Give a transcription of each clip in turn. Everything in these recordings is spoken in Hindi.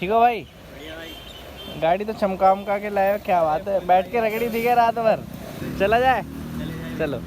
ठीक हो भाई? बढ़िया भाई। गाड़ी तो चमका उमका के लाए हो, क्या बात है। बैठ के रगड़ी थी क्या रात भर? चला जाए? चले जाए। चलो।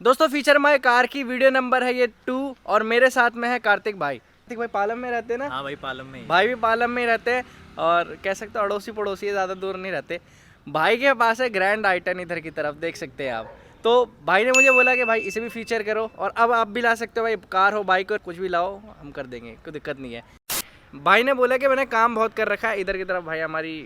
दोस्तों फीचर माय कार की वीडियो नंबर है ये 2 और मेरे साथ में है कार्तिक भाई। कार्तिक भाई पालम में रहते हैं ना? हाँ भाई, पालम में ही। भाई भी पालम में ही रहते हैं और कह सकते हो अड़ोसी पड़ोसी है, ज़्यादा दूर नहीं रहते। भाई के पास है ग्रैंड आइटन, इधर की तरफ देख सकते हैं आप। तो भाई ने मुझे बोला कि भाई इसे भी फीचर करो, और अब आप भी ला सकते हो भाई, कार हो बाइक हो कुछ भी लाओ हम कर देंगे, कोई दिक्कत नहीं है। भाई ने बोला कि मैंने काम बहुत कर रखा है। इधर की तरफ भाई हमारी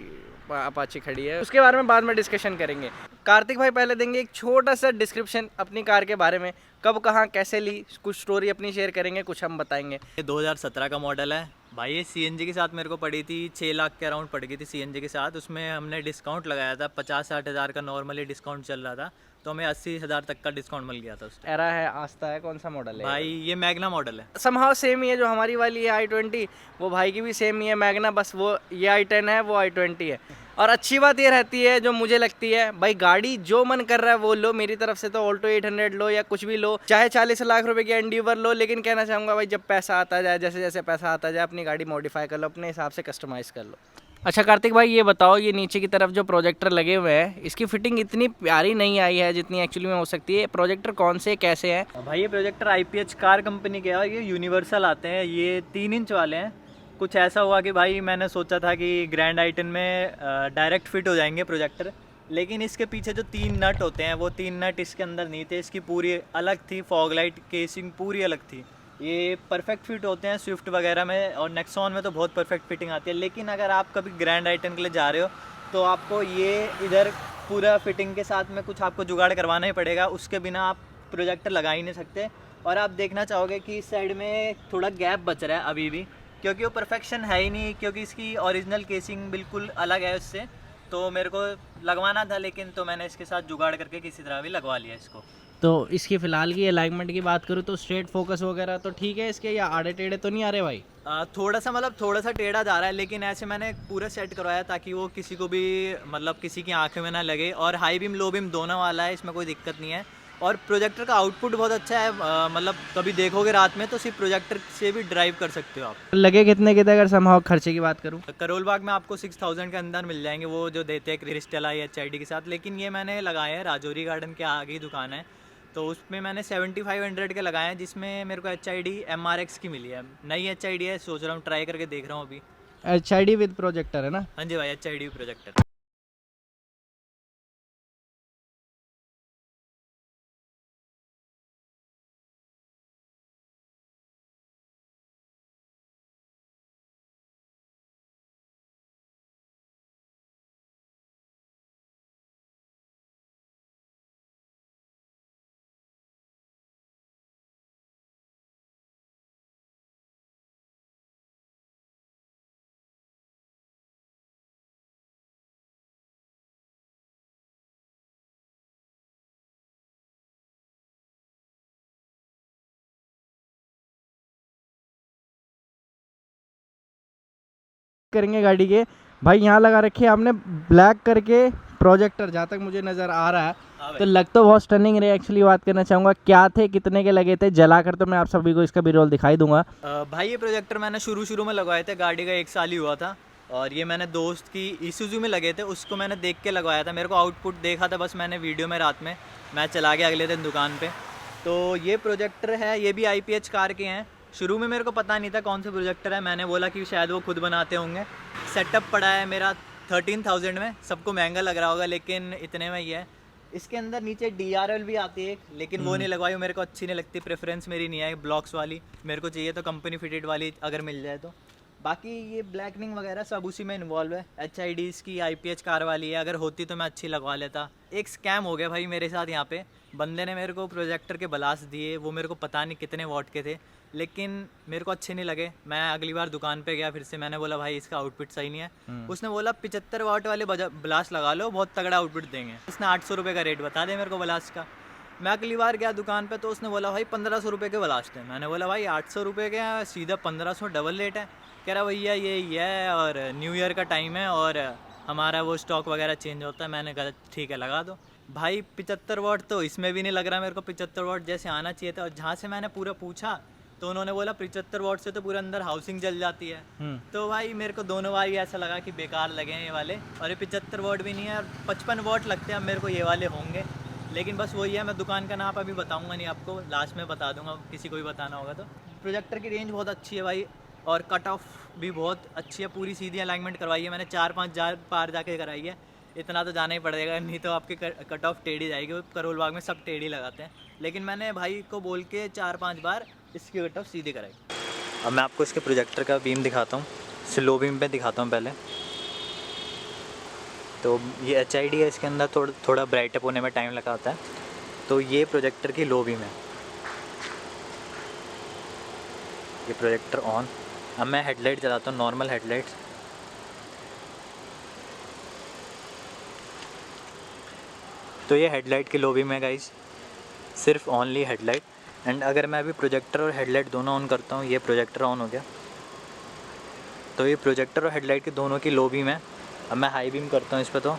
अपाची खड़ी है, उसके बारे में बाद में डिस्कशन करेंगे। कार्तिक भाई पहले देंगे एक छोटा सा डिस्क्रिप्शन अपनी कार के बारे में, कब कहाँ कैसे ली, कुछ स्टोरी अपनी शेयर करेंगे, कुछ हम बताएंगे। ये 2017 का मॉडल है भाई। ये सीएनजी के साथ मेरे को पड़ी थी 6 लाख के अराउंड पड़ गई थी सीएनजी के साथ। उसमें हमने डिस्काउंट लगाया था, 50-60 हज़ार का नॉर्मली डिस्काउंट चल रहा था, तो हमें 80 हज़ार तक का डिस्काउंट मिल गया था उस टाइम। एरा है, आस्था है, कौन सा मॉडल है भाई ये मैग्ना मॉडल है। समहाउ सेम ही है, जो हमारी वाली है i20 वो भाई की भी सेम ही है मैग्ना, बस वो ये i10 है वो i20 है। और अच्छी बात ये रहती है जो मुझे लगती है, भाई गाड़ी जो मन कर रहा है वो लो। मेरी तरफ से तो ऑल्टो 800 लो या कुछ भी लो, चाहे 40 लाख रुपए की एंडीवर लो, लेकिन कहना चाहूँगा भाई जब पैसा आता जाए, जैसे जैसे पैसा आता जाए अपनी गाड़ी मॉडिफाई कर लो, अपने हिसाब से कस्टमाइज़ कर लो। अच्छा कार्तिक भाई ये बताओ, ये नीचे की तरफ जो प्रोजेक्टर लगे हुए हैं इसकी फिटिंग इतनी प्यारी नहीं आई है जितनी एक्चुअली में हो सकती है। प्रोजेक्टर कौन से कैसे हैं? भाई ये प्रोजेक्टर IPH कार कंपनी के है, ये यूनिवर्सल आते हैं, ये 3 इंच वाले हैं। कुछ ऐसा हुआ कि भाई मैंने सोचा था कि ग्रैंड आइटन में डायरेक्ट फिट हो जाएंगे प्रोजेक्टर, लेकिन इसके पीछे जो 3 नट होते हैं वो 3 नट इसके अंदर नहीं थे। इसकी पूरी अलग थी, फॉग लाइट केसिंग पूरी अलग थी। ये परफेक्ट फिट होते हैं स्विफ्ट वगैरह में और नेक्सॉन में तो बहुत परफेक्ट फिटिंग आती है, लेकिन अगर आप कभी ग्रैंड आइटन के लिए जा रहे हो तो आपको ये इधर पूरा फिटिंग के साथ में कुछ आपको जुगाड़ करवाना ही पड़ेगा, उसके बिना आप प्रोजेक्टर लगा ही नहीं सकते। और आप देखना चाहोगे कि इस साइड में थोड़ा गैप बच रहा है अभी भी, क्योंकि वो परफेक्शन है ही नहीं, क्योंकि इसकी ओरिजिनल केसिंग बिल्कुल अलग है उससे। तो मेरे को लगवाना था, लेकिन तो मैंने इसके साथ जुगाड़ करके किसी तरह भी लगवा लिया इसको। तो इसकी फ़िलहाल की अलाइनमेंट की बात करूँ तो स्ट्रेट फोकस वगैरह तो ठीक है इसके, या आड़े टेढ़े तो नहीं आ रहे भाई? थोड़ा सा मतलब थोड़ा सा टेढ़ा जा रहा है, लेकिन ऐसे मैंने पूरा सेट करवाया ताकि वो किसी को भी मतलब किसी की आंखें में ना लगे। और हाई बीम लो बीम दोनों वाला है, इसमें कोई दिक्कत नहीं है। और प्रोजेक्टर का आउटपुट बहुत अच्छा है, मतलब कभी देखोगे रात में तो सिर्फ प्रोजेक्टर से भी ड्राइव कर सकते हो आप। लगे कितने के थे अगर समहाउ खर्चे की बात करूँ? करोल बाग में आपको 6000 के अंदर मिल जाएंगे, वो जो देते हैं क्रिस्टल आई HID के साथ। लेकिन ये मैंने लगाए हैं राजौरी गार्डन के आगे ही दुकान है, तो उसमें मैंने 7500 के लगाए हैं, जिसमें मेरे को HID MRX की मिली है। नई HID है, सोच रहा हूँ ट्राई करके देख रहा हूँ अभी। HID विद प्रोजेक्टर है ना? हाँ जी भाई, HID प्रोजेक्टर। करेंगे गाड़ी के भाई, यहाँ लगा रखे आपने ब्लैक करके प्रोजेक्टर, जहाँ तक मुझे नज़र आ रहा है। तो लग तो बहुत स्टनिंग रहे। एक्चुअली बात करना चाहूँगा क्या थे, कितने के लगे थे, जलाकर तो मैं आप सभी को इसका भी रोल दिखाई दूंगा। भाई ये प्रोजेक्टर मैंने शुरू में लगवाए थे, गाड़ी का 1 साल ही हुआ था, और ये मैंने दोस्त की ईसुजू में लगे थे, उसको मैंने देख के लगवाया था। मेरे को आउटपुट देखा था बस मैंने वीडियो में, रात में मैं चला गया अगले दिन दुकान पे। तो ये प्रोजेक्टर है, ये भी IPH कार के हैं। शुरू में मेरे को पता नहीं था कौन से प्रोजेक्टर है, मैंने बोला कि शायद वो खुद बनाते होंगे। सेटअप पड़ा है मेरा 13000 में, सबको महंगा लग रहा होगा लेकिन इतने में ही है। इसके अंदर नीचे DRL भी आती है, लेकिन वो नहीं लगवाई, मेरे को अच्छी नहीं लगती, प्रेफरेंस मेरी नहीं है ब्लॉक्स वाली। मेरे को चाहिए तो कंपनी फिटेड वाली अगर मिल जाए तो। बाकी ये ब्लैकनिंग वगैरह सब उसी में इन्वॉल्व है। HIDs की IPH कार वाली है, अगर होती तो मैं अच्छी लगवा लेता। एक स्कैम हो गया भाई मेरे साथ यहाँ पे। बंदे ने मेरे को प्रोजेक्टर के ब्लास्ट दिए, वो मेरे को पता नहीं कितने वॉट के थे, लेकिन मेरे को अच्छे नहीं लगे। मैं अगली बार दुकान पे गया, फिर से मैंने बोला भाई इसका आउटपुट सही नहीं है। उसने बोला 75 वाट वाले ब्लास्ट लगा लो, बहुत तगड़ा आउटपुट देंगे। उसने 800 रुपये का रेट बता दे मेरे को ब्लास्ट का। मैं अगली बार गया दुकान पे तो उसने बोला भाई 1500 रुपये के ब्लास्ट है। मैंने बोला भाई 800 रुपये के सीधा 1500, डबल रेट है। कह रहा भैया ये है और न्यू ईयर का टाइम है और हमारा वो स्टॉक वगैरह चेंज होता है। मैंने कहा ठीक है लगा दो भाई। 75 वाट तो इसमें भी नहीं लग रहा मेरे को, 75 वाट जैसे आना चाहिए था। और जहाँ से मैंने पूरा पूछा तो उन्होंने बोला 75 वाट से तो पूरा अंदर हाउसिंग जल जाती है। तो भाई मेरे को दोनों बार ही ऐसा लगा कि बेकार लगे हैं ये वाले, और ये 75 वाट भी नहीं है और 55 वाट लगते हैं अब मेरे को ये वाले होंगे। लेकिन बस वही है, मैं दुकान का नाम अभी बताऊंगा नहीं आपको, लास्ट में बता दूंगा, किसी को भी बताना होगा तो। प्रोजेक्टर की रेंज बहुत अच्छी है भाई, और कट ऑफ भी बहुत अच्छी है, पूरी सीधी अलाइनमेंट करवाई है मैंने, 4-5 पार जाके कराई है। इतना तो जाना ही पड़ेगा, नहीं तो आपकी कट ऑफ टेढ़ी जाएगी। वो करोल बाग में सब टेढ़ी लगाते हैं, लेकिन मैंने भाई को बोल के 4-5 बार इसकी कट ऑफ सीधी कराई। अब मैं आपको इसके प्रोजेक्टर का बीम दिखाता हूँ, स्लो बीम पे दिखाता हूँ पहले। तो ये HID है, इसके अंदर थोड़ा ब्राइट अप होने में टाइम लगा होता है। तो ये प्रोजेक्टर की लो बीम है, ये प्रोजेक्टर ऑन। अब मैं हेडलाइट चलाता हूँ, नॉर्मल हेडलाइट्स। तो ये हेडलाइट की लो बीम है गाइस, सिर्फ ओनली हेडलाइट। एंड अगर मैं अभी प्रोजेक्टर और हेडलाइट दोनों ऑन करता हूँ, ये प्रोजेक्टर ऑन हो गया। तो ये प्रोजेक्टर और हेडलाइट की दोनों की लो बीम है। अब मैं हाई बीम करता हूँ इस पर, तो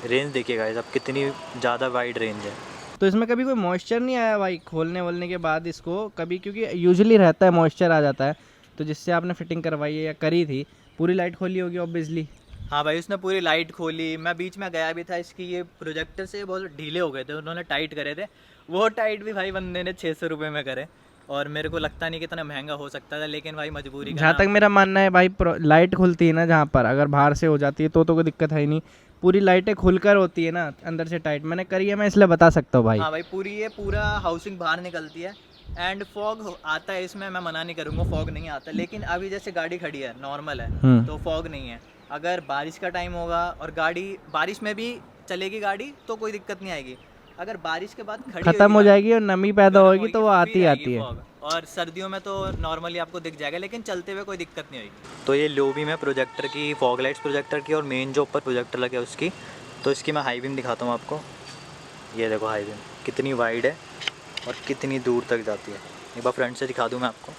रेंज देखिए गाइस अब कितनी ज़्यादा वाइड रेंज है। तो इसमें कभी कोई मॉइस्चर नहीं आया भाई खोलने वोलने के बाद इसको कभी, क्योंकि यूजुअली रहता है मॉइस्चर आ जाता है। तो जिससे आपने फिटिंग करवाई है या करी थी, पूरी लाइट खोली होगी ऑब्वियसली। हाँ भाई, उसने पूरी लाइट खोली। मैं बीच में गया भी था, इसकी ये प्रोजेक्टर से बहुत ढीले हो गए थे, उन्होंने टाइट करे थे। वो टाइट भी भाई बंदे ने 600 रुपये में करे, और मेरे को लगता नहीं कि इतना महंगा हो सकता था, लेकिन भाई मजबूरी का जहाँ तक मेरा मानना है भाई, लाइट खुलती है ना जहाँ पर, अगर बाहर से हो जाती है तो कोई दिक्कत है ही नहीं। पूरी लाइटें खुलकर होती है ना अंदर से टाइट, मैंने करी है, मैं इसलिए बता सकता हूँ भाई। हाँ भाई, पूरा हाउसिंग बाहर निकलती है। एंड फॉग आता है इसमें, मैं मना नहीं करूँगा फॉग नहीं आता, लेकिन अभी जैसे गाड़ी खड़ी है नॉर्मल है तो फॉग नहीं है। अगर बारिश का टाइम होगा और गाड़ी बारिश में भी चलेगी गाड़ी तो कोई दिक्कत नहीं आएगी। अगर बारिश के बाद खत्म हो जाएगी और नमी पैदा होगी तो वो आती है। और सर्दियों में तो नॉर्मली आपको दिख जाएगा, लेकिन चलते हुए कोई दिक्कत नहीं होगी। तो ये लो बीम है प्रोजेक्टर की, फॉग लाइट्स प्रोजेक्टर की, और मेन जो ऊपर प्रोजेक्टर लगे उसकी। तो इसकी मैं हाई बीम दिखाता हूँ आपको। ये देखो हाई बीम कितनी वाइड है और कितनी दूर तक जाती है। एक बार फ्रंट से दिखा दूँ मैं आपको।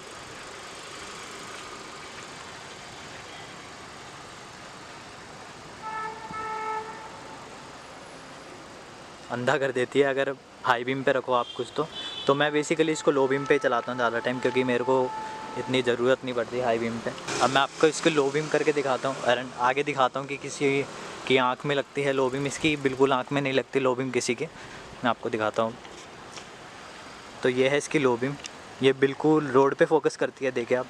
अंधा कर देती है अगर हाई बीम पे रखो आप कुछ तो मैं बेसिकली इसको लो बीम पे ही चलाता हूँ ज़्यादा टाइम, क्योंकि मेरे को इतनी ज़रूरत नहीं पड़ती हाई बीम पे। अब मैं आपको इसको लो बीम करके दिखाता हूँ, और आगे दिखाता हूँ कि किसी की आँख में लगती है लो बीम, इसकी बिल्कुल आँख में नहीं लगती लो बीम किसी की। मैं आपको दिखाता हूँ। तो ये है इसकी लो बीम, ये बिल्कुल रोड पे फोकस करती है। देखिए आप,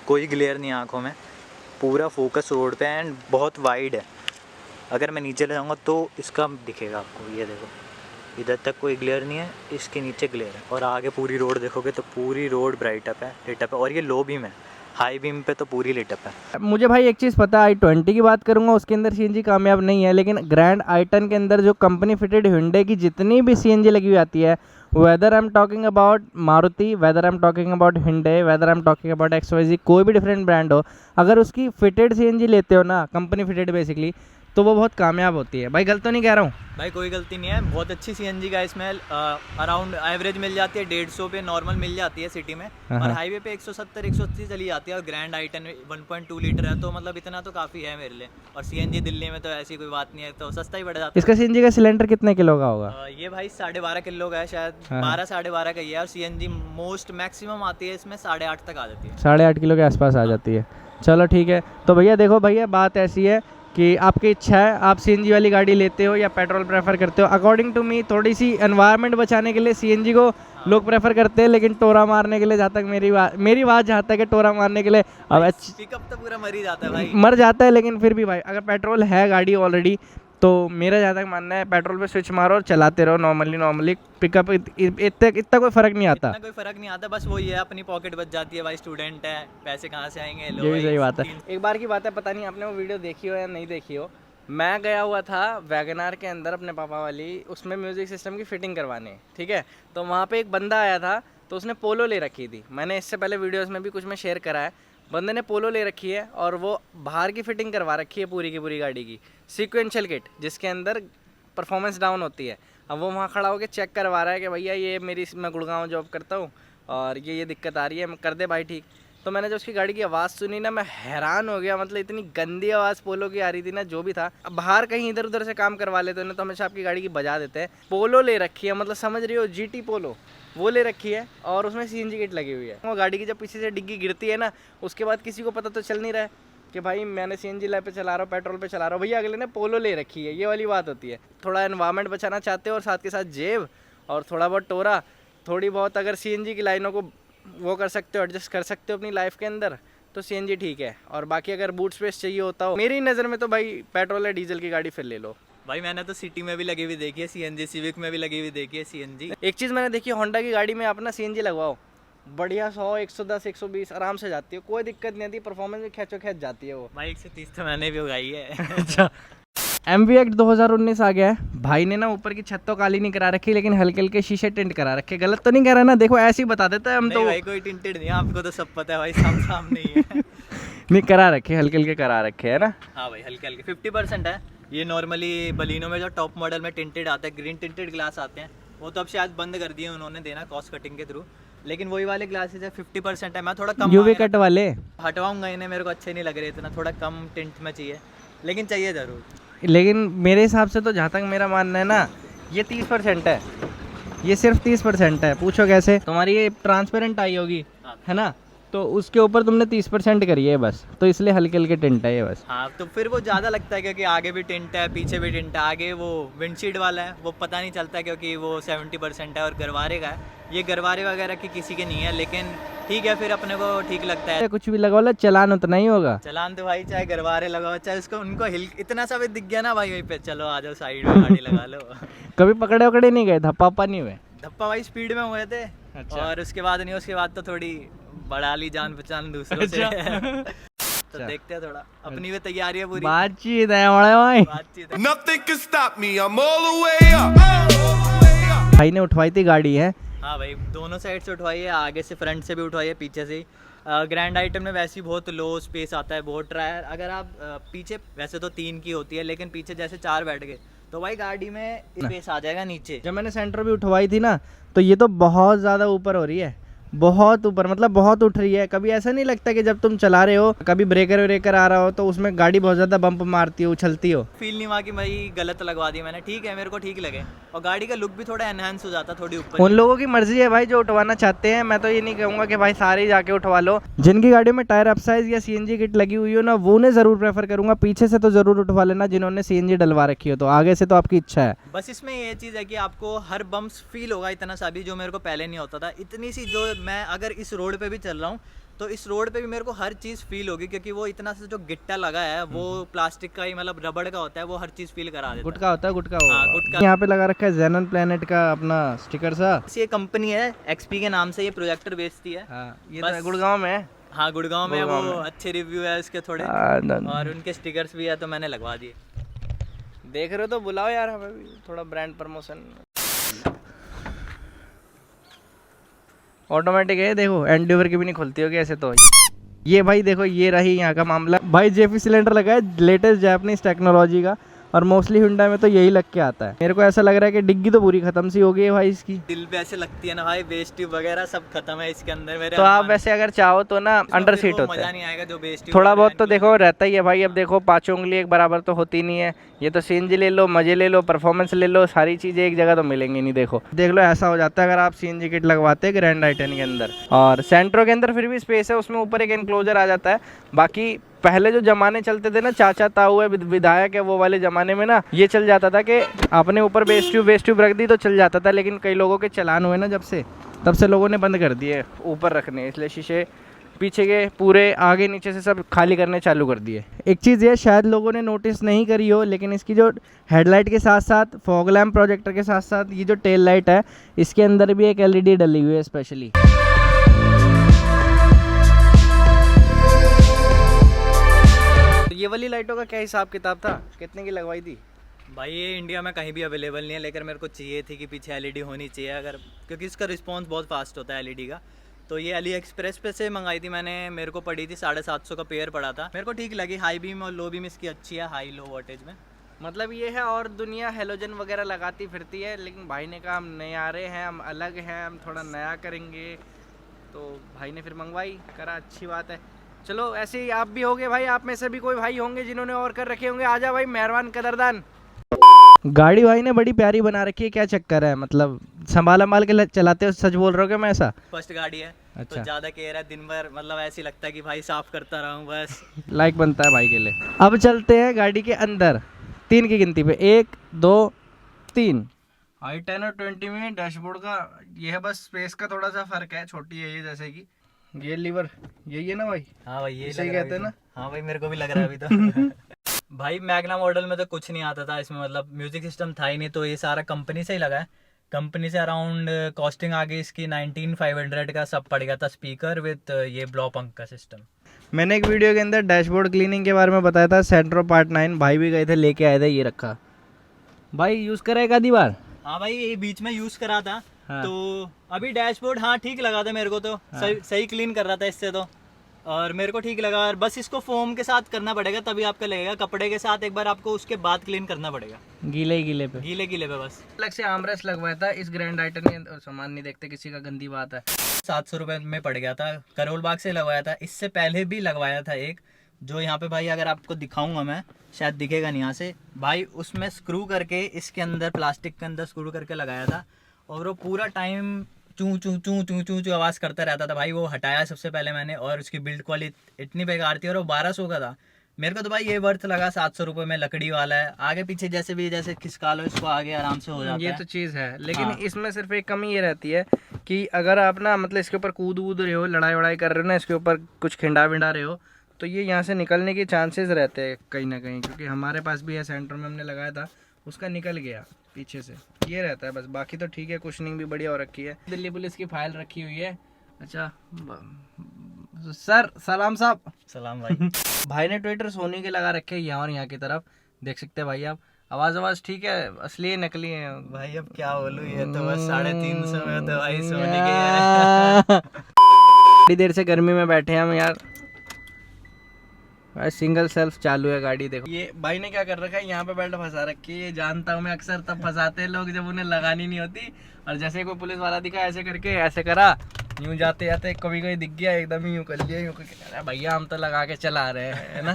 कोई ग्लेयर नहीं आँखों में, पूरा फोकस रोड पे एंड बहुत वाइड है। अगर मैं नीचे ले जाऊँगा तो इसका दिखेगा आपको, ये देखो इधर तक कोई ग्लेयर नहीं है, इसके नीचे ग्लेयर है। और आगे पूरी रोड देखोगे तो पूरी रोड ब्राइट अप है, लिट अप है। और ये लो बीम है, हाई बीम पे तो पूरी लिट अप है। मुझे भाई एक चीज़ पता है, i20 की बात करूंगा उसके अंदर सीएनजी कामयाब नहीं है, लेकिन ग्रैंड i10 के अंदर जो कंपनी फिटेड Hyundai की जितनी भी सीएनजी लगी हुई आती है, whether I am talking about Maruti, whether I am talking about Hyundai, whether I am talking about XYZ, कोई भी डिफरेंट ब्रांड हो, अगर उसकी फिटेड सीएनजी लेते हो ना, कंपनी फिटेड बेसिकली, तो वो बहुत कामयाब होती है। भाई गलत तो नहीं कह रहा हूँ? भाई कोई गलती नहीं है, बहुत अच्छी सीएनजी का इसमें अराउंड एवरेज मिल जाती है 150 पे नॉर्मल मिल जाती है सिटी में, और हाईवे पे 170-180 चली जाती है। और ग्रैंड i10 1.2 लीटर है, तो मतलब इतना तो काफ़ी है मेरे लिए। और सीएनजी दिल्ली में तो ऐसी कोई बात नहीं है, तो सस्ता ही पड़ जाता है। इसका सीएनजी का सिलेंडर कितने किलो का होगा? ये भाई 12.5 किलो का है शायद, 12-12.5 का ही है। और सीएनजी मोस्ट मैक्सिमम आती है इसमें 8.5 तक आ जाती है, 8.5 किलो के आसपास आ जाती है। चलो ठीक है। तो भैया देखो भैया, बात ऐसी है कि आपकी इच्छा है, आप सीएनजी वाली गाड़ी लेते हो या पेट्रोल प्रेफर करते हो। अकॉर्डिंग टू मी थोड़ी सी एनवायरनमेंट बचाने के लिए सीएनजी को लोग प्रेफर करते हैं, लेकिन टोरा मारने के लिए, जहाँ तक मेरी बात जहाँ तक है, टोरा मारने के लिए अब पिकअप तो पूरा मर ही जाता है भाई, मर जाता है। लेकिन फिर भी भाई अगर पेट्रोल है गाड़ी ऑलरेडी, तो मेरा जहाँ तक मानना है पेट्रोल पे स्विच मारो और चलाते रहो नॉर्मली। पिकअप इतना कोई फ़र्क नहीं आता, कोई फ़र्क नहीं आता। बस वही है, अपनी पॉकेट बच जाती है भाई, स्टूडेंट है, पैसे कहाँ से आएंगे। ये भी सही बात है। एक बार की बात है, पता नहीं आपने वो वीडियो देखी हो या नहीं देखी हो, मैं गया हुआ था वैगनार के अंदर अपने पापा वाली, उसमें म्यूज़िक सिस्टम की फ़िटिंग करवाने, ठीक है। तो वहाँ पे एक बंदा आया था, तो उसने पोलो ले रखी थी। मैंने इससे पहले वीडियोस में भी कुछ में शेयर करा है। बंदे ने पोलो ले रखी है और वो बाहर की फ़िटिंग करवा रखी है पूरी की पूरी गाड़ी की, सीक्वेंशियल किट जिसके अंदर परफॉर्मेंस डाउन होती है। अब वो वहाँ खड़ा होकर चेक करवा रहा है कि भैया ये मैं गुड़गांव जॉब करता हूँ और ये दिक्कत आ रही है, कर दे भाई ठीक। तो मैंने जब उसकी गाड़ी की आवाज़ सुनी ना, मैं हैरान हो गया। मतलब इतनी गंदी आवाज़ पोलो की आ रही थी ना, जो भी था। अब बाहर कहीं इधर उधर से काम करवा लेते हैं तो हमेशा आपकी गाड़ी की बजा देते हैं। पोलो ले रखी है, मतलब समझ रही हो, GT पोलो वो ले रखी है और उसमें CNG किट लगी हुई है। वो गाड़ी की जब पीछे से डिग्गी गिरती है ना, उसके बाद किसी को पता तो चल नहीं रहा है कि भाई मैंने CNG लाइफ पे चला रहा हूँ, पेट्रोल पे चला रहा हूँ। भैया अगले ने पोलो ले रखी है, ये वाली बात होती है। थोड़ा एनवायरनमेंट बचाना चाहते हो और साथ के साथ जेब और थोड़ा बहुत टोरा, थोड़ी बहुत अगर CNG की लाइनों को वो कर सकते हो, एडजस्ट कर सकते हो अपनी लाइफ के अंदर, तो CNG ठीक है। और बाकी अगर बूट स्पेस चाहिए होता हो, मेरी नज़र में तो भाई पेट्रोल या डीजल की गाड़ी फिर ले लो। भाई मैंने तो सिटी में भी लगी हुई देखी है CNG, सिविक में भी लगी हुई देखी है CNG। एक चीज़ मैंने देखी, होंडा की गाड़ी में अपना CNG लगवाओ, बढ़िया 100, 110, 120 आराम से जाती है, कोई दिक्कत नहीं आती, परफॉर्मेंस भी खींचो खींच जाती है वो। भाई 130 तो मैंने भी उगाई है। अच्छा, MV Act 2019 आ गया है। भाई ने ना ऊपर की छत तो काली नहीं करा रखी, लेकिन हल्के हल्के शीशे टिंट करा रखे। गलत तो नहीं कह रहा ना? देखो ऐसे ही बता देता है हम तो। भाई कोई टिंटेड नहीं है, आपको तो सब पता है भाई, सामने ही है। नहीं करा रखे, हल्के हल्के करा रखे है ना। हाँ भाई हल्के हल्के 50% है। ये नॉर्मली बलिनो में जो टॉप मॉडल में टिंटेड आता है, ग्रीन टिंटेड ग्लास आते हैं, वो तो अब शायद बंद कर दिए उन्होंने देना कॉस्ट कटिंग के थ्रू। लेकिन वही वाले ग्लासेस है 50% है। मैं थोड़ा कम UV कट वाले हटवाऊंगा इन्हें, मेरे को अच्छे नहीं लग रहे इतना, थोड़ा कम टिंट में चाहिए, लेकिन चाहिए ज़रूर। लेकिन मेरे हिसाब से तो जहाँ तक मेरा मानना है ना, ये 30% है, ये सिर्फ 30% है। पूछो कैसे? तुम्हारी ये ट्रांसपेरेंट आई होगी, है ना, तो उसके ऊपर तुमने 30% करी है बस, तो इसलिए हल्के हल्के टिंट है ये बस। हाँ तो फिर वो ज़्यादा लगता है क्योंकि आगे भी टिंट है, पीछे भी टिंट है। आगे वो विंडशील्ड वाला है, वो पता नहीं चलता क्योंकि वो 70% है और गरवारे का है। ये गरवारे वगैरह की किसी के नहीं है, लेकिन ठीक है, फिर अपने को ठीक लगता है। कुछ भी लगाओ ला, चलान उतना ही होगा। चलान तो भाई चाहे गरवारे लगाओ, चाहे उसको उनको हिल इतना सा भी दिख गया ना भाई वहीं पे, चलो आ जाओ साइड में गाड़ी लगा लो। कभी पकड़े वकड़े नहीं गए? धप्पा नहीं हुए? धप्पा भाई स्पीड में हुए थे। अच्छा। और उसके बाद नहीं, उसके बाद तो थोड़ी बढ़ा ली जान पहचान दूसरों से। तो देखते हैं थोड़ा, अपनी भी तैयारी है पूरी। बातचीत है बड़े भाई। बातचीत है। Nothing can stop me. I'm all the way up. भाई ने उठवाई थी गाड़ी है। हाँ भाई दोनों साइड से उठवाई है, आगे से फ्रंट से भी उठवाई है, पीछे से। ग्रैंड आइटम में वैसे ही बहुत लो स्पेस आता है, बहुत टायर। अगर आप पीछे, वैसे तो 3 की होती है, लेकिन पीछे जैसे 4 बैठ गए तो भाई गाड़ी में स्पेस आ जाएगा नीचे। जब मैंने सेंटर भी उठवाई थी ना, तो ये तो बहुत ज़्यादा ऊपर हो रही है, बहुत ऊपर, मतलब बहुत उठ रही है। कभी ऐसा नहीं लगता कि जब तुम चला रहे हो, कभी ब्रेकर व्रेकर आ रहा हो तो उसमें गाड़ी बहुत ज़्यादा बम्प मारती हो, उछलती हो? फील नहीं हुआ कि भाई गलत लगवा दी मैंने, ठीक है, मेरे को ठीक लगे। और गाड़ी का लुक भी थोड़ा एनहांस हो जाता, थोड़ी ऊपर। उन लोगों की मर्जी है भाई जो उठवाना चाहते हैं। मैं तो ये नहीं कहूँगा कि भाई सारे ही जाके उठवा लो। जिनकी गाड़ी में टायर अपसाइज या CNG किट लगी हुई हो ना, वो उन्हें ज़रूर प्रेफर करूँगा। पीछे से तो ज़रूर उठवा लेना जिन्होंने CNG डलवा रखी हो, तो आगे से तो आपकी इच्छा है। बस इसमें ये चीज़ है कि आपको हर बम्प्स फील होगा इतना सा भी, जो मेरे को पहले नहीं होता था। इतनी सी जो मैं अगर इस रोड पे भी चल रहा हूँ तो इस रोड पे भी मेरे को हर चीज़ फील होगी, क्योंकि वो इतना सा जो गिट्टा लगा है वो प्लास्टिक का ही, मतलब रबड़ का होता है, वो हर चीज़ फील करा देता है। गुटका होता है, गुटका हो। हाँ, गुटका। यहाँ पे लगा रखा है जेनन प्लेनेट का अपना स्टिकर सा। ये कंपनी है XP के नाम से, ये प्रोजेक्टर बेचती है। हाँ, ये बस- तो गुड़गांव में है। हाँ गुड़गांव में, गुड़गांव वो में। अच्छे रिव्यू है उसके थोड़े, हाँ, और उनके स्टिकर्स भी है तो मैंने लगवा दिए। देख रहे हो तो बुलाओ यार हमें भी, थोड़ा ब्रांड प्रमोशन। ऑटोमेटिक है, देखो एंड्यूवर की भी नहीं खुलती होगी ऐसे तो। ये भाई देखो, ये रही यहाँ का मामला। भाई JP सिलेंडर लगा है लेटेस्ट जापानीज टेक्नोलॉजी का, और मोस्टली हुंडई में तो यही लग के आता है। मेरे को ऐसा लग रहा है कि डिग्गी तो पूरी खत्म सी हो गई है भाई इसकी। दिल पे ऐसे लगती है ना भाई, बेस ट्यूब वगैरह सब खत्म है इसके अंदर मेरे। तो आप वैसे अगर चाहो तो ना अंडर फिर सीट वो होता मजा है, नहीं आएगा जो बेस ट्यूब थोड़ा वगैरह बहुत तो इनकी- देखो रहता ही है भाई। अब देखो 5 उंगली एक बराबर तो होती नहीं है। ये तो CNG ले लो, मजे ले लो, परफॉर्मेंस ले लो, सारी चीज़ें एक जगह तो मिलेंगी नहीं। देखो देख लो, ऐसा हो जाता है अगर आप CNG किट लगवाते हैं ग्रैंड आई10 के अंदर। और सेंट्रो के अंदर फिर भी स्पेस है, उसमें ऊपर एक एनक्लोजर आ जाता है। बाकी पहले जो जमाने चलते थे ना, चाचा ताऊ है, विधायक है, वो वाले ज़माने में ना ये चल जाता था कि आपने ऊपर बेस ट्यूब रख दी तो चल जाता था। लेकिन कई लोगों के चलान हुए ना जब से, तब से लोगों ने बंद कर दिए ऊपर रखने, इसलिए शीशे पीछे के पूरे आगे नीचे से सब खाली करने चालू कर दिए। एक चीज़ ये शायद लोगों ने नोटिस नहीं करी हो, लेकिन इसकी जो हेडलाइट के साथ साथ फॉग लैम्प प्रोजेक्टर के साथ साथ ये जो टेल लाइट है, इसके अंदर भी एक LED डली हुई है स्पेशली। ये वाली लाइटों का क्या हिसाब किताब था? कितने की लगवाई थी? भाई ये इंडिया में कहीं भी अवेलेबल नहीं है, लेकिन मेरे को चाहिए थी कि पीछे LED होनी चाहिए, अगर क्योंकि इसका रिस्पांस बहुत फास्ट होता है LED का। तो ये अली एक्सप्रेस पे से मंगाई थी मैंने, मेरे को पड़ी थी 750 का पेयर पड़ा था। मेरे को ठीक लगी, हाई बीम और लो बीम इसकी अच्छी है, हाई लो वोल्टेज में। मतलब ये है, और दुनिया हेलोजन वगैरह लगाती फिरती है, लेकिन भाई ने कहा हम नयारे हैं, हम अलग हैं, हम थोड़ा नया करेंगे। तो भाई ने फिर मंगवाई, करा, अच्छी बात है। चलो ऐसे ही आप भी होगे भाई, आप में से भी कोई भाई होंगे जिन्होंने और कर रखे होंगे, आजा भाई मेहरबान कदरदान। गाड़ी भाई ने बड़ी प्यारी बना रखी है, क्या चक्कर है? मतलब संभाल के चलाते हो? सच बोल रहे हो क्या मैं ऐसा? फर्स्ट गाड़ी है अच्छा। तो ज़्यादा केयर है, दिन भर मतलब ऐसे ही लगता है कि भाई साफ करता रहूं बस। लाइक बनता है भाई के लिए। अब चलते हैं गाड़ी के अंदर, 3 की गिनती पे, 1 2 3। i10 और 20 में डैशबोर्ड का ये है, बस स्पेस का थोड़ा सा फर्क है, छोटी है ये, जैसे कि ये लीवर यही है ना भाई? हाँ भाई ये सही कहते हैं ना? हाँ भाई मेरे को भी लग रहा है अभी तो। भाई मैग्ना मॉडल में तो कुछ नहीं आता था इसमें, मतलब म्यूजिक सिस्टम था ही नहीं, तो ये सारा कंपनी से ही लगा है। कंपनी से अराउंड कॉस्टिंग आ गई इसकी 19,500 का सब पड़ गया था, स्पीकर विद ये ब्लॉ पंख का सिस्टम। मैंने एक वीडियो के अंदर डैशबोर्ड क्लीनिंग के बारे में बताया था, सेंट्रो पार्ट 9 भाई भी गए थे, लेके आए थे, ये रखा भाई, यूज़ करा एक आधी बार। हाँ भाई ये बीच में यूज़ करा था। हाँ। तो अभी डैशबोर्ड हाँ ठीक लगा था मेरे को, तो सही क्लीन कर रहा था इससे तो, और मेरे को ठीक लगा। और बस इसको फोम के साथ करना पड़ेगा तभी आपका लगेगा, कपड़े के साथ एक बार आपको उसके बाद क्लीन करना पड़ेगा, गीले पे बस। अलग से आर्मरेस्ट लगवाया था इस ग्रैंड आइटन में, सामान नहीं देखते किसी का, गंदी बात है। 700 रुपये में पड़ गया था, करोल बाग से लगवाया था। इससे पहले भी लगवाया था एक, जो यहाँ पे भाई अगर आपको दिखाऊंगा मैं, शायद दिखेगा नहीं यहाँ से भाई, उसमें स्क्रू करके इसके अंदर, प्लास्टिक के अंदर स्क्रू करके लगाया था, और वो पूरा टाइम चूं चूं चूं चूं चूं चूं आवाज़ करता रहता था भाई। वो हटाया सबसे पहले मैंने, और उसकी बिल्ड क्वालिटी इतनी बेकार थी, और वो 1200 का था। मेरे को तो भाई ये वर्थ लगा 700 रुपये में, लकड़ी वाला है, आगे पीछे जैसे भी जैसे खिसका लो इसको आगे आराम से हो जाता है। ये तो चीज़ है, लेकिन हाँ। इसमें सिर्फ एक कमी ये रहती है कि अगर आप ना मतलब इसके ऊपर कूद वूद रहे हो, लड़ाई वड़ाई कर रहे हो ना, इसके ऊपर कुछ खिंडा विंडा रहे हो, तो ये यहाँ से निकलने के चांसेस रहते हैं कहीं ना कहीं, क्योंकि हमारे पास भी है, सेंटर में हमने लगाया था, उसका निकल गया पीछे से, ये रहता है बस। बाकी तो ठीक है, कुशनिंग भी बढ़िया हो रखी है, दिल्ली पुलिस की फाइल रखी हुई है। अच्छा सर, सलाम साहब। सलाम भाई। भाई ने ट्विटर सोनी के लगा रखे हैं यहाँ और यहाँ की तरफ, देख सकते हैं भाई आप। आवाज़ ठीक है, असली है नकली है भाई अब क्या बोलूं, ये तो बस 350 में तो भाई सोने के है। बड़ी देर से गर्मी में बैठे हैं हम यार, सिंगल सेल्फ चालू है गाड़ी। देखो ये भाई ने क्या कर रखा है, यहाँ पे बेल्ट फंसा रखी है, ये जानता हूँ मैं, अक्सर तब फंसाते हैं लोग जब उन्हें लगानी नहीं होती, और जैसे कोई पुलिस वाला दिखा ऐसे करके, ऐसे करा, यूं जाते जाते कभी कभी दिख गया, एकदम ही यूं कर लिया, यूं करके, अरे भैया हम तो लगा के चला रहे हैं, है ना।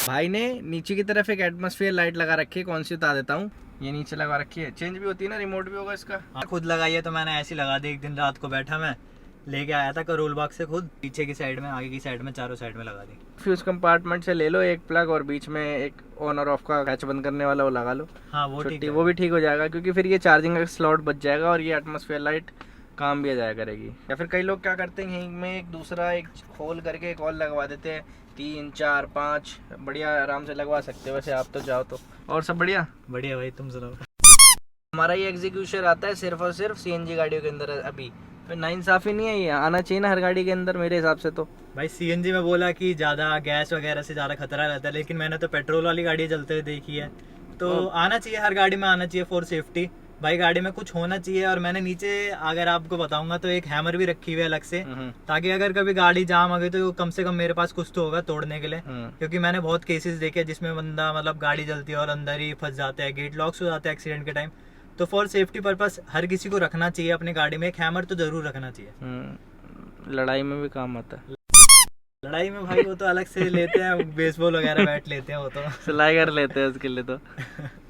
भाई ने नीचे की तरफ एक एटमॉस्फेयर लाइट लगा रखी है, कौन सी बता देता हूँ, ये नीचे लगा रखी है, चेंज भी होती है ना, रिमोट भी होगा इसका। खुद लगाई है तो मैंने ऐसी लगा दी, एक दिन रात को बैठा मैं, लेके आया था करोल बाग से खुद, पीछे की साइड में, आगे की साइड में, चारों साइड में लगा दी। फ्यूज कंपार्टमेंट से ले लो एक प्लग, और बीच में एक ऑन और ऑफ का कैच बंद करने वाला वो लगा लो। हाँ वो ठीक है, वो भी ठीक हो जाएगा, क्योंकि फिर ये चार्जिंग का स्लॉट बच जाएगा, और ये एटमॉस्फेयर लाइट काम भी आ जाया करेगी। या फिर कई लोग क्या करते हैं, यहीं में एक दूसरा एक होल करके एक और लगवा देते हैं, 3 4 5 बढ़िया आराम से लगवा सकते हो। वैसे आप तो जाओ तो, और सब बढ़िया भाई तुम सुनाओ। हमारा ये एग्जीक्यूशन आता है सिर्फ और सिर्फ सीएनजी गाड़ियों के अंदर अभी, तो नाइंसाफी नहीं है, ये आना चाहिए ना हर गाड़ी के अंदर मेरे हिसाब से। तो भाई सीएनजी में बोला कि ज़्यादा गैस वगैरह से ज़्यादा खतरा रहता है, लेकिन मैंने तो पेट्रोल वाली गाड़ी चलते हुए देखी है, तो आना चाहिए, हर गाड़ी में आना चाहिए फॉर सेफ्टी। भाई गाड़ी में कुछ होना चाहिए। और मैंने नीचे अगर आपको बताऊंगा तो एक हैमर भी रखी हुई है अलग से, ताकि अगर कभी गाड़ी जाम आ गई तो कम से कम मेरे पास कुछ तो होगा तोड़ने के लिए, क्योंकि मैंने बहुत केसेस देखे जिसमें बंदा मतलब गाड़ी जलती है और अंदर ही फंस जाता है, गेट लॉक्स हो जाते हैं एक्सीडेंट के टाइम। तो फॉर सेफ्टी पर्पस हर किसी को रखना चाहिए अपनी गाड़ी में एक हैमर तो जरूर रखना चाहिए। लड़ाई में भी काम आता है। लड़ाई में भाई वो तो अलग से लेते हैं, बेसबॉल वगैरह बैट लेते हैं, वो तो सिलाई कर लेते हैं उसके लिए। तो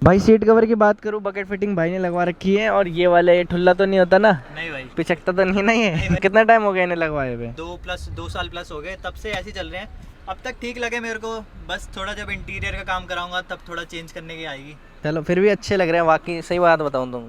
भाई सीट कवर की बात करूँ, बकेट फिटिंग भाई ने लगवा रखी है, और ये वाले ये ठुल्ला तो नहीं होता ना? नहीं भाई, पिचकता तो नहीं ना ये? कितना टाइम हो गया इन्हें लगवाए हुए? 2 साल प्लस हो गए, तब से ऐसे चल रहे हैं, अब तक ठीक लगे मेरे को। बस थोड़ा जब इंटीरियर का काम कराऊंगा तब थोड़ा चेंज करने की आएगी। चलो फिर भी अच्छे लग रहे हैं वाकई, सही बात बताऊँ तो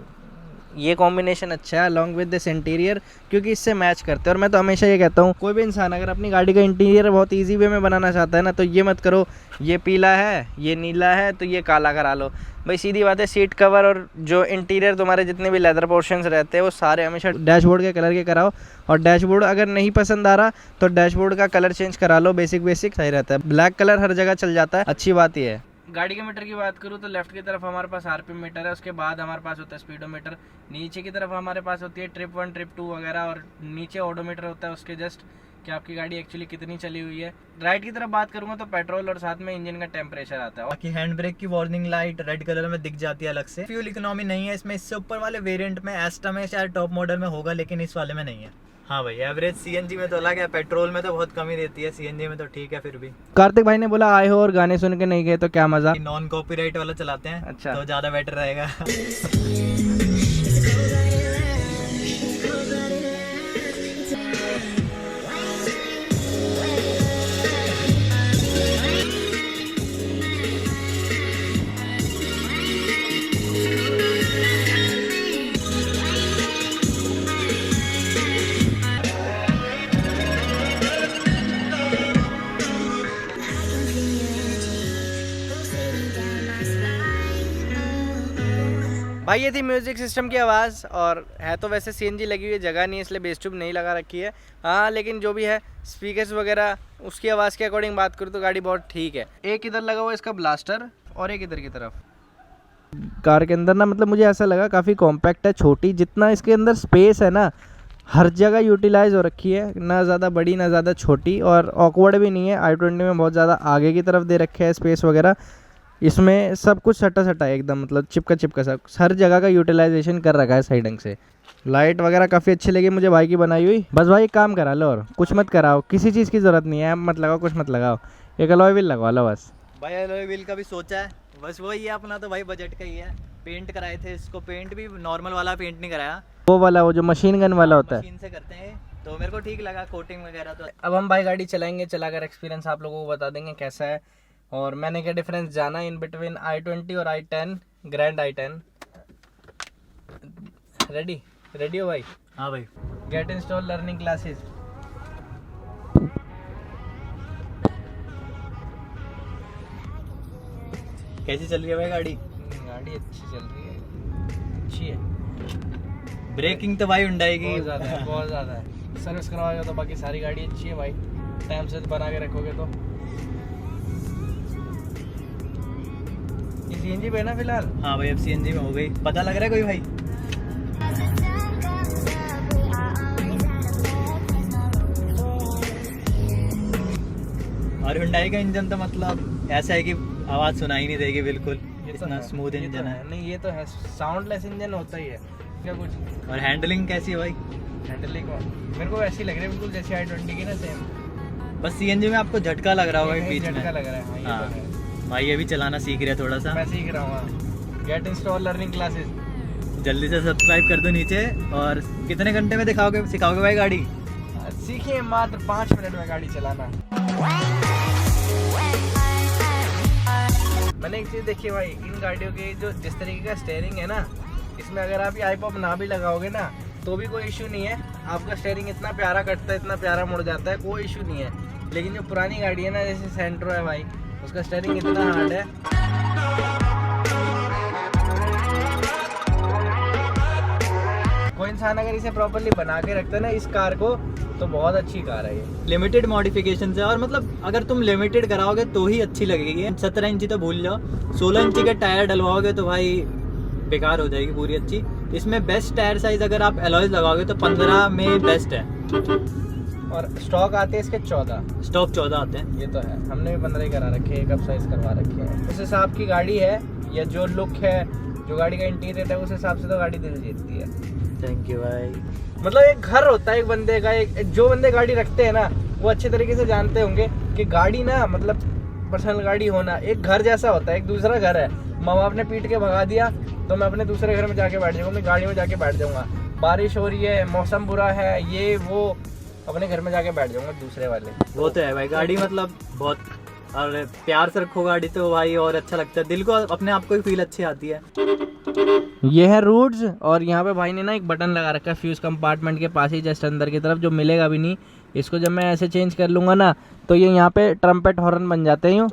ये कॉम्बिनेशन अच्छा है अलॉन्ग विद दिस इंटीरियर, क्योंकि इससे मैच करते हैं। और मैं तो हमेशा ये कहता हूँ, कोई भी इंसान अगर अपनी गाड़ी का इंटीरियर बहुत इजी वे में बनाना चाहता है ना, तो ये मत करो ये पीला है ये नीला है तो ये काला करा लो। भाई सीधी बात है, सीट कवर और जो इंटीरियर तुम्हारे जितने भी लेदर पोर्शंस रहते हैं वो सारे हमेशा डैशबोर्ड के कलर के कराओ। और डैशबोर्ड अगर नहीं पसंद आ रहा तो डैशबोर्ड का कलर चेंज करा लो, बेसिक सही रहता है। ब्लैक कलर हर जगह चल जाता है, अच्छी बात ये है। गाड़ी के मीटर की बात करूँ तो लेफ्ट की तरफ हमारे पास आरपीएम मीटर है, उसके बाद हमारे पास होता है स्पीडोमीटर, नीचे की तरफ हमारे पास होती है ट्रिप 1 ट्रिप 2 वगैरह, और नीचे ओडोमीटर होता है उसके जस्ट, कि आपकी गाड़ी एक्चुअली कितनी चली हुई है। राइट की तरफ बात करूँगा तो पेट्रोल और साथ में इंजन का टेम्परेचर आता है। बाकी हैंड ब्रेक की वार्निंग लाइट रेड कलर में दिख जाती है अलग से। फ्यूल इकोनॉमी नहीं है इसमें, इससे ऊपर वाले वेरिएंट में एस्टा में शायद टॉप मॉडल में होगा, लेकिन इस वाले में नहीं है। हाँ भाई, एवरेज सीएनजी में तो अलग है, पेट्रोल में तो बहुत कम ही देती है, सीएनजी में तो ठीक है फिर भी। कार्तिक भाई ने बोला आए हो और गाने सुन के नहीं गए तो क्या मजा। नॉन कॉपीराइट वाला चलाते हैं अच्छा। तो ज़्यादा बेटर रहेगा। भाई ये थी म्यूजिक सिस्टम की आवाज़, और है तो वैसे सीएनजी लगी हुई है, जगह नहीं है इसलिए बेस ट्यूब नहीं लगा रखी है। हाँ लेकिन जो भी है स्पीकर्स वगैरह उसकी आवाज़ के अकॉर्डिंग बात करूँ तो गाड़ी बहुत ठीक है। एक इधर लगा हुआ है इसका ब्लास्टर और एक इधर की तरफ। कार के अंदर ना मतलब मुझे ऐसा लगा काफ़ी कॉम्पैक्ट है, छोटी, जितना इसके अंदर स्पेस है ना हर जगह यूटिलाइज हो रखी है, ना ज़्यादा बड़ी ना ज़्यादा छोटी, और ऑकवर्ड भी नहीं है। i20 में बहुत ज़्यादा आगे की तरफ दे रखे है स्पेस वगैरह, इसमें सब कुछ सटा सटा है एकदम, मतलब चिपका चिपका सा हर जगह का यूटिलाइजेशन कर रखा है सही ढंग से। लाइट वगैरह काफ़ी अच्छी लगी मुझे भाई की बनाई हुई। बस भाई एक काम करा लो और कुछ मत कराओ, किसी चीज़ की ज़रूरत नहीं है, मत लगाओ कुछ मत लगाओ, एक अलॉय व्हील लगवा लो बस। भाई एलॉय व्हील का भी सोचा है, बस वही है अपना तो भाई बजट का ही है। पेंट कराए थे इसको, पेंट भी नॉर्मल वाला पेंट नहीं कराया, वो वाला वो जो मशीन गन वाला होता है। मशीन से करते हैं, तो मेरे को ठीक लगा कोटिंग वगैरह तो। अब हम भाई गाड़ी चलाएंगे, चलाकर एक्सपीरियंस आप लोगों को बता देंगे कैसा है, और मैंने क्या डिफरेंस जाना इन बिटवीन i20 और i10, grand i10। Ready ready हो भाई? हाँ भाई। Get install learning classes. कैसी चल रही है भाई गाड़ी? गाड़ी अच्छी चल रही है, अच्छी है। ब्रेकिंग तो भाई हुंडई की बहुत ज़्यादा है, बहुत ज़्यादा है। सर्विस करवाओगे तो बाकी सारी गाड़ी अच्छी है भाई, टाइम से बना के रखोगे तो। ये सीएनजी पे है ना फिलहाल? हाँ भाई, अब सीएनजी में हो गई, पता लग रहा है कोई भाई? और हुंडई का इंजन तो मतलब ऐसा है कि आवाज़ सुनाई नहीं देगी बिल्कुल, इतना स्मूथ इंजन है। नहीं ये तो है, साउंडलेस इंजन होता ही है क्या कुछ। और हैंडलिंग कैसी है भाई? हैंडलिंग मेरे को ऐसी लग रही है बिल्कुल जैसे i20 की ना, सेम। बस सीएनजी में आपको झटका लग रहा होगा बीच में। झटका लग रहा है, हाँ, ये हाँ तो है। भाई ये भी चलाना सीख रहे हैं थोड़ा सा। मैं सीख रहा हूँ। Get install learning classes. जल्दी से सब्सक्राइब कर दो नीचे। और कितने घंटे में सिखाओगे भाई गाड़ी? सीखिए मात्र 5 मिनट में गाड़ी चलाना। मैंने एक चीज़ देखी है भाई, इन गाड़ियों के जो जिस तरीके का स्टेयरिंग है ना, इसमें अगर आप ये आई-पॉप ना भी लगाओगे ना तो भी कोई इशू नहीं है। आपका स्टेयरिंग इतना प्यारा कटता है, इतना प्यारा मुड़ जाता है, कोई इशू नहीं है। लेकिन जो पुरानी गाड़ी है ना, जैसे सेंट्रो है भाई, उसका स्टेयरिंग इतना हार्ड है। कोई इंसान अगर इसे प्रॉपर्ली बना के रखता है ना इस कार को, तो बहुत अच्छी कार है ये। लिमिटेड मॉडिफिकेशन है, और मतलब अगर तुम लिमिटेड कराओगे तो ही अच्छी लगेगी। 17 इंची तो भूल जाओ, 16 इंची के टायर डलवाओगे तो भाई बेकार हो जाएगी पूरी अच्छी। इसमें बेस्ट टायर साइज अगर आप एलॉयज लगाओगे तो 15 में बेस्ट है, और स्टॉक आते हैं इसके 14। स्टॉक 14 आते हैं। ये तो है, हमने भी 15 ही करा रखे हैं, एक अप साइज करवा रखे हैं। उस हिसाब की गाड़ी है, या जो लुक है, जो गाड़ी का इंटीरियर है, उस हिसाब से तो गाड़ी दिल जीतती है। थैंक यू भाई। मतलब एक घर होता है एक बंदे का, एक जो बंदे गाड़ी रखते हैं ना वो अच्छे तरीके से जानते होंगे कि गाड़ी ना मतलब पर्सनल गाड़ी होना एक घर जैसा होता है, एक दूसरा घर है। माँ बाप ने पीट के भगा दिया तो मैं अपने दूसरे घर में जाके बैठ जाऊँगा, अपनी गाड़ी में जाके बैठ जाऊँगा। बारिश हो रही है, मौसम बुरा है, ये वो, अपने घर में जाके बैठ जाऊँगा दूसरे वाले। वो तो है भाई, गाड़ी मतलब बहुत, और प्यार से रखो गाड़ी तो भाई और अच्छा लगता है, दिल को अपने आप को ही फील अच्छी आती है। ये है रूट्स, और यहाँ पे भाई ने ना एक बटन लगा रखा है फ्यूज कंपार्टमेंट के पास ही जस्ट अंदर की तरफ, जो मिलेगा भी नहीं। इसको जब मैं ऐसे चेंज कर लूँगा ना तो ये यहाँ पे ट्रम्पेट हॉर्न बन जाते हैं यूँ।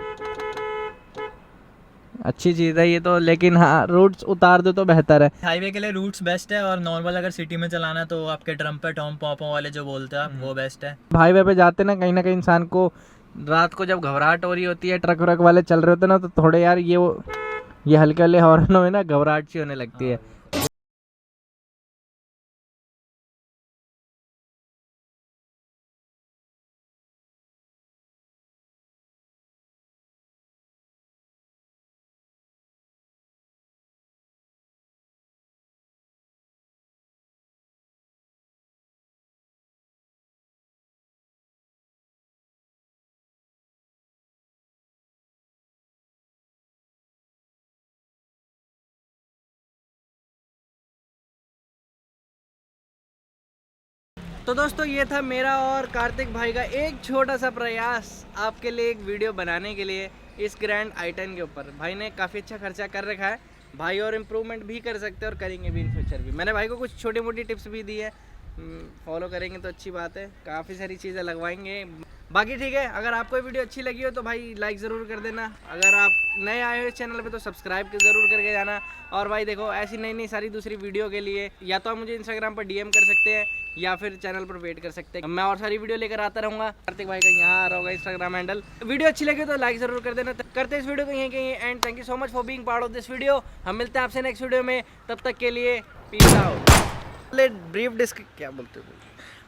अच्छी चीज़ है ये तो, लेकिन हाँ रूट्स उतार दो तो बेहतर है। हाईवे के लिए रूट्स बेस्ट है, और नॉर्मल अगर सिटी में चलाना है तो आपके ट्रम्पेट होम पॉपों वाले जो बोलते हैं आप, वो बेस्ट है। हाईवे पे जाते ना कहीं इंसान को रात को जब घबराहट हो रही होती है, ट्रक व्रक वाले चल रहे होते ना, तो थोड़े यार ये हल्के हल्के हॉर्नों में ना घबराहट सी होने लगती है। तो दोस्तों ये था मेरा और कार्तिक भाई का एक छोटा सा प्रयास आपके लिए एक वीडियो बनाने के लिए इस ग्रैंड i10 के ऊपर। भाई ने काफ़ी अच्छा खर्चा कर रखा है भाई, और इम्प्रूवमेंट भी कर सकते हैं और करेंगे भी इन फ्यूचर भी। मैंने भाई को कुछ छोटी मोटी टिप्स भी दी है, फॉलो करेंगे तो अच्छी बात है, काफ़ी सारी चीज़ें लगवाएंगे। बाकी ठीक है, अगर आपको ये वीडियो अच्छी लगी हो तो भाई लाइक ज़रूर कर देना। अगर आप नए आए हो इस चैनल पे तो सब्सक्राइब ज़रूर करके जाना। और भाई देखो ऐसी नई नई सारी दूसरी वीडियो के लिए या तो आप मुझे इंस्टाग्राम पर DM कर सकते हैं या फिर चैनल पर वेट कर सकते हैं, मैं और सारी वीडियो लेकर आता रहूँगा। कार्तिक भाई का यहाँ आ रहा होगा इंस्टाग्राम हैंडल। वीडियो अच्छी लगी तो लाइक ज़रूर कर देना। करते हैं इस वीडियो को यहीं कहीं and. Thank you so much for being part of this video. हम मिलते हैं आपसे नेक्स्ट वीडियो में, तब तक के लिए पीस आउट। ब्रीफ क्या बोलते हो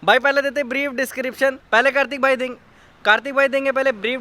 भाई, पहले देते ब्रीफ डिस्क्रिप्शन। पहले कार्तिक भाई देंगे पहले ब्रीफ